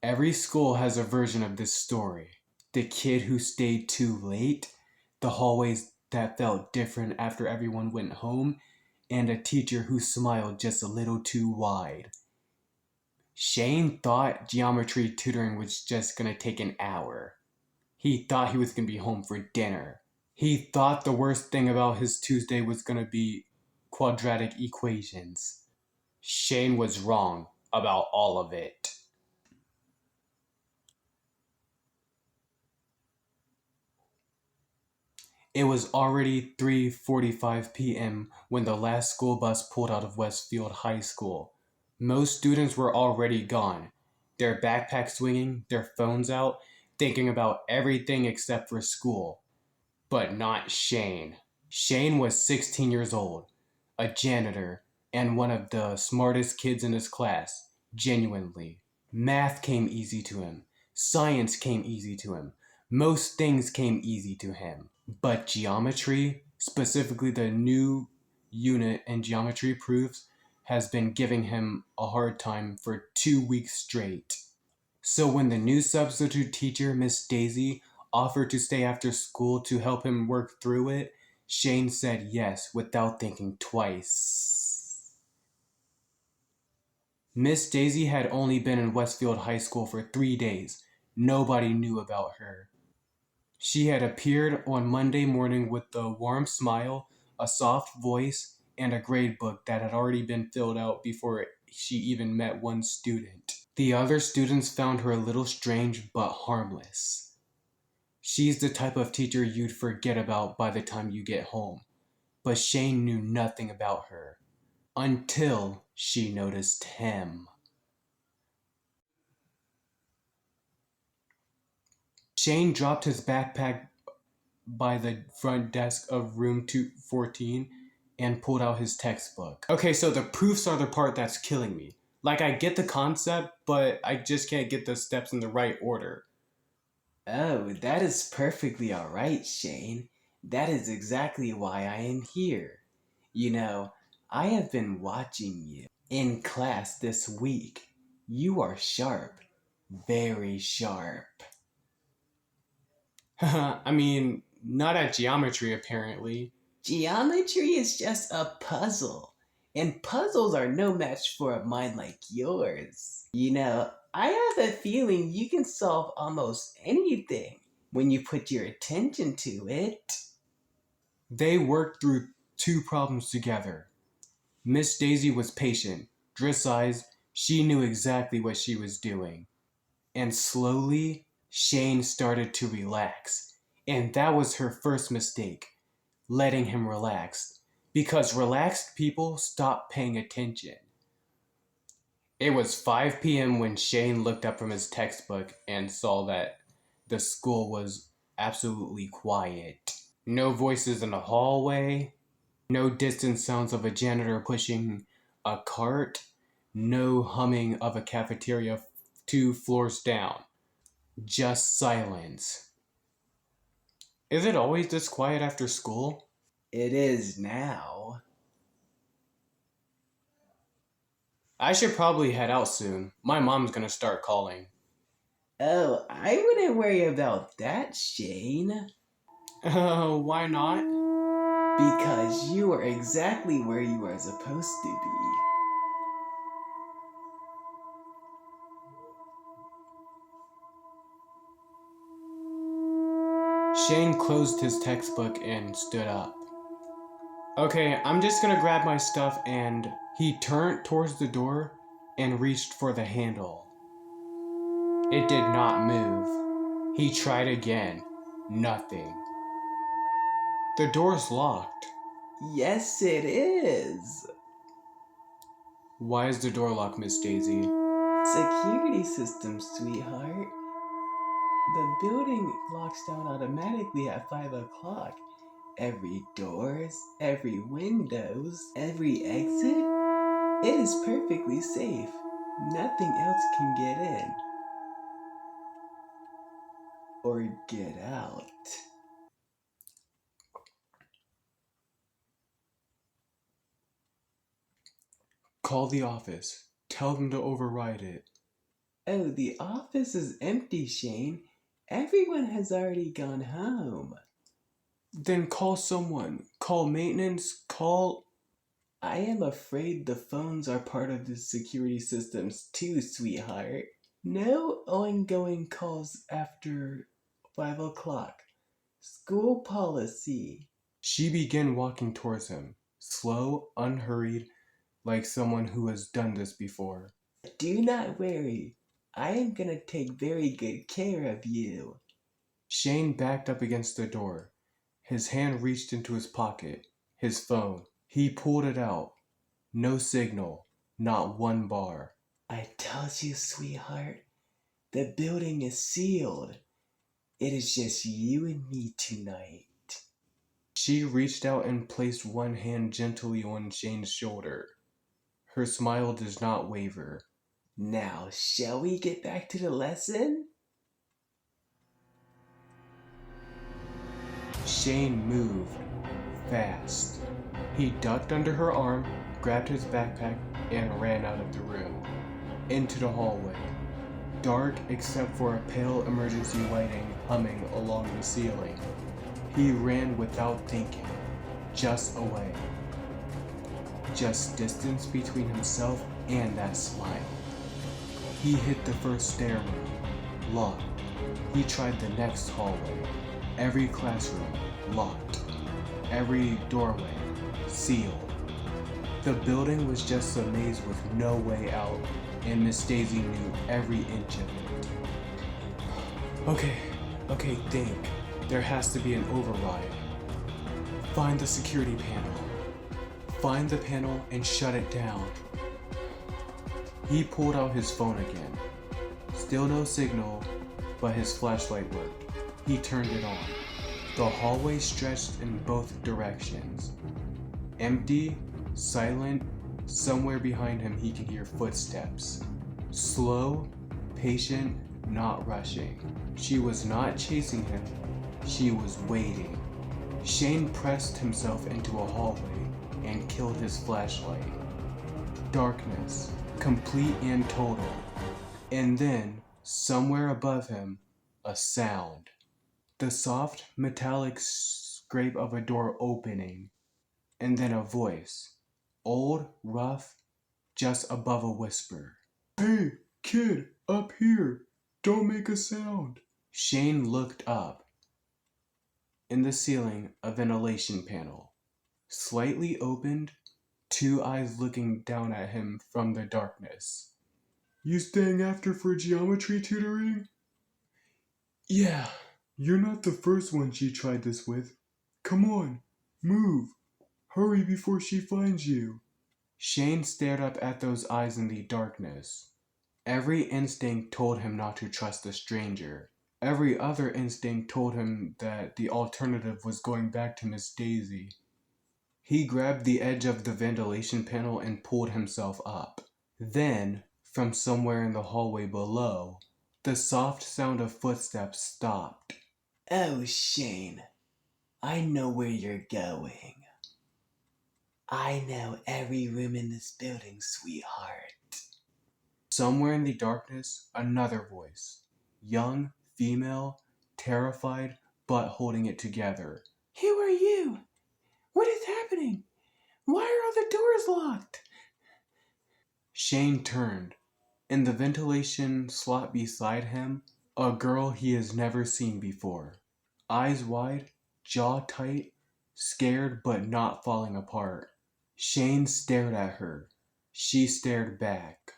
Every school has a version of this story. The kid who stayed too late, the hallways that felt different after everyone went home, and a teacher who smiled just a little too wide. Shane thought geometry tutoring was just gonna take an hour. He thought he was gonna be home for dinner. He thought the worst thing about his Tuesday was gonna be quadratic equations. Shane was wrong about all of it. It was already 3:45 p.m. when the last school bus pulled out of Westfield High School. Most students were already gone, their backpacks swinging, their phones out, thinking about everything except for school. But not Shane. Shane was 16 years old, a janitor, and one of the smartest kids in his class, genuinely. Math came easy to him. Science came easy to him. Most things came easy to him. But geometry, specifically the new unit in geometry proofs, has been giving him a hard time for 2 weeks straight. So when the new substitute teacher, Miss Daisy, offered to stay after school to help him work through it, Shane said yes without thinking twice. Miss Daisy had only been in Westfield High School for 3 days. Nobody knew about her. She had appeared on Monday morning with a warm smile, a soft voice, and a grade book that had already been filled out before she even met one student. The other students found her a little strange but harmless. She's the type of teacher you'd forget about by the time you get home. But Shane knew nothing about her until she noticed him. Shane dropped his backpack by the front desk of room 214 and pulled out his textbook. Okay, so the proofs are the part that's killing me. Like, I get the concept, but I just can't get the steps in the right order. Oh, that is perfectly all right, Shane. That is exactly why I am here. You know, I have been watching you in class this week. You are sharp, very sharp. I mean, not at geometry, apparently. Geometry is just a puzzle, and puzzles are no match for a mind like yours. I have a feeling you can solve almost anything when you put your attention to it. They worked through two problems together. Miss Daisy was patient, dress she knew exactly what she was doing. And slowly, Shane started to relax. And that was her first mistake, letting him relax. Because relaxed people stop paying attention. It was 5 p.m. when Shane looked up from his textbook and saw that the school was absolutely quiet. No voices in the hallway, no distant sounds of a janitor pushing a cart, no humming of a cafeteria 2 floors down. Just silence. Is it always this quiet after school? It is now. I should probably head out soon. My mom's gonna start calling. Oh, I wouldn't worry about that, Shane. Why not? Because you are exactly where you are supposed to be. Shane closed his textbook and stood up. Okay, I'm just gonna grab my stuff, and he turned towards the door and reached for the handle. It did not move. He tried again. Nothing. The door's locked. Yes, it is. Why is the door locked, Miss Daisy? Security system, sweetheart. The building locks down automatically at 5 o'clock. Every doors, every windows, every exit, it is perfectly safe. Nothing else can get in or get out. Call the office. Tell them to override it. Oh, the office is empty, Shane. Everyone has already gone home. Then call someone. Call maintenance. Call. I am afraid the phones are part of the security systems too, sweetheart. No ongoing calls after 5 o'clock. School policy. She began walking towards him, slow, unhurried, like someone who has done this before. Do not worry. I am gonna take very good care of you. Shane backed up against the door. His hand reached into his pocket. His phone. He pulled it out. No signal. Not one bar. I told you, sweetheart. The building is sealed. It is just you and me tonight. She reached out and placed one hand gently on Shane's shoulder. Her smile does not waver. Now, shall we get back to the lesson? Shane moved. Fast. He ducked under her arm, grabbed his backpack, and ran out of the room. Into the hallway. Dark except for a pale emergency lighting humming along the ceiling. He ran without thinking. Just away. Just distance between himself and that smile. He hit the first stairway. Locked. He tried the next hallway. Every classroom. Locked. Every doorway. Sealed. The building was just a maze with no way out, and Miss Daisy knew every inch of it. Okay, think. There has to be an override. Find the security panel. Find the panel and shut it down. He pulled out his phone again. Still no signal, but his flashlight worked. He turned it on. The hallway stretched in both directions. Empty, silent, somewhere behind him he could hear footsteps. Slow, patient, not rushing. She was not chasing him, she was waiting. Shane pressed himself into a hallway and killed his flashlight. Darkness, complete and total. And then, somewhere above him, a sound. The soft, metallic scrape of a door opening. And then a voice. Old, rough, just above a whisper. Hey, kid, up here. Don't make a sound. Shane looked up. In the ceiling, a ventilation panel. Slightly opened, two eyes looking down at him from the darkness. You staying after for geometry tutoring? Yeah. You're not the first one she tried this with. Come on, move. Hurry before she finds you. Shane stared up at those eyes in the darkness. Every instinct told him not to trust the stranger. Every other instinct told him that the alternative was going back to Miss Daisy. He grabbed the edge of the ventilation panel and pulled himself up. Then, from somewhere in the hallway below, the soft sound of footsteps stopped. Oh, Shane, I know where you're going. I know every room in this building, sweetheart. Somewhere in the darkness, another voice. Young, female, terrified, but holding it together. Who are you? What is happening? Why are all the doors locked? Shane turned. In the ventilation slot beside him, a girl he has never seen before. Eyes wide, jaw tight, scared but not falling apart. Shane stared at her. She stared back.